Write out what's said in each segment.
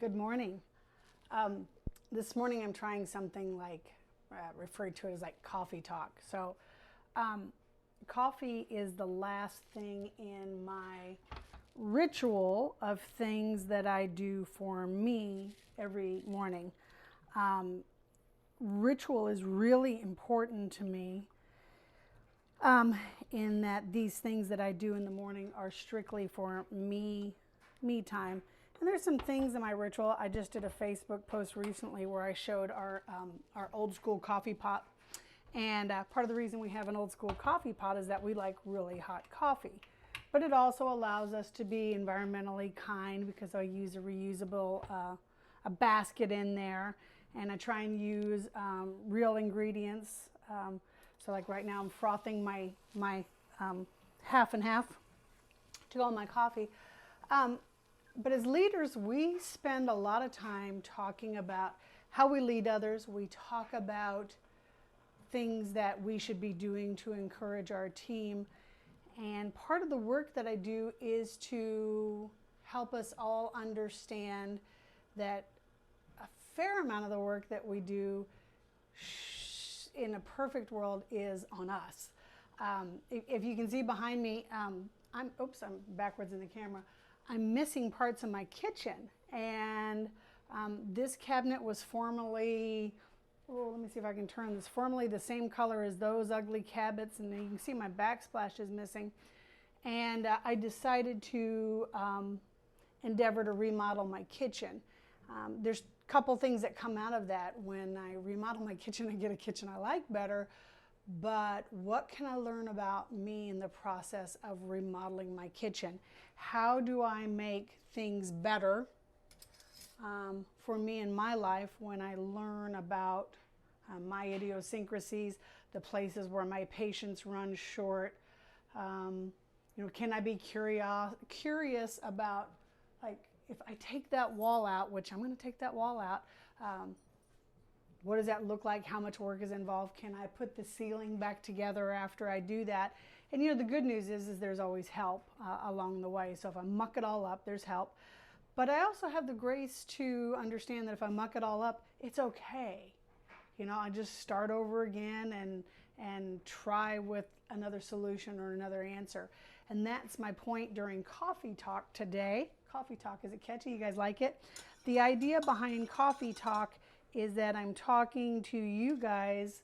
Good morning. This morning I'm trying something like referred to as like coffee talk. Coffee is the last thing in my ritual of things that I do for me every morning. Ritual is really important to me in that these things that I do in the morning are strictly for me time. And there's some things in my ritual. I just did a Facebook post recently where I showed our old school coffee pot. And part of the reason we have an old school coffee pot is that we like really hot coffee. But it also allows us to be environmentally kind because I use a reusable a basket in there. And I try and use real ingredients. So like right now I'm frothing my half and half to go in my coffee. But as leaders, we spend a lot of time talking about how we lead others. We talk about things that we should be doing to encourage our team. And part of the work that I do is to help us all understand that a fair amount of the work that we do in a perfect world is on us. If you can see behind me, I'm backwards in the camera. I'm missing parts of my kitchen, and this cabinet was formerly, let me see if I can turn this, formerly the same color as those ugly cabinets, and you can see my backsplash is missing. And I decided to endeavor to remodel my kitchen. There's a couple things that come out of that. When I remodel my kitchen, I get a kitchen I like better. But what can I learn about me in the process of remodeling my kitchen? How do I make things better for me in my life when I learn about my idiosyncrasies, the places where my patience runs short? Can I be curious about, like, if I take that wall out, which I'm going to take that wall out, what does that look like? How much work is involved? Can I put the ceiling back together after I do that? And the good news is there's always help along the way. So if I muck it all up, there's help. But I also have the grace to understand that if I muck it all up, it's okay. I just start over again and try with another solution or another answer. And that's my point during Coffee Talk today. Coffee Talk, is it catchy? You guys like it? The idea behind Coffee Talk is that I'm talking to you guys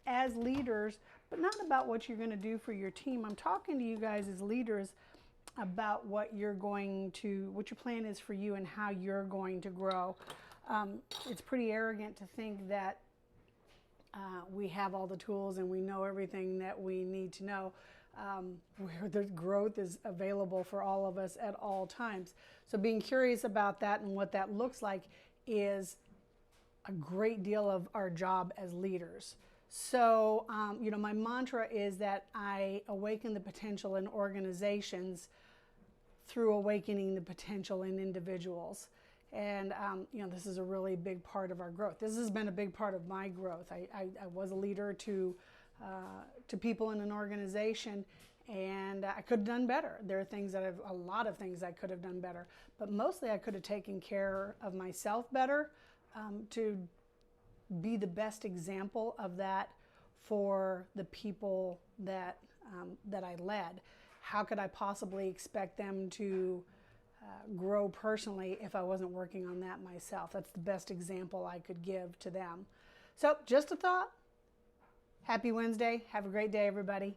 as leaders, but not about what you're going to do for your team. I'm talking to you guys as leaders about what your plan is for you and how you're going to grow. It's pretty arrogant to think that we have all the tools and we know everything that we need to know. Where the growth is available for all of us at all times. So being curious about that and what that looks like is a great deal of our job as leaders. So, my mantra is that I awaken the potential in organizations through awakening the potential in individuals. And, this is a really big part of our growth. This has been a big part of my growth. I was a leader to people in an organization, and I could have done better. There are a lot of things I could have done better, but mostly I could have taken care of myself better, to be the best example of that for the people that I led. How could I possibly expect them to grow personally if I wasn't working on that myself? That's the best example I could give to them. So just a thought. Happy Wednesday. Have a great day, everybody.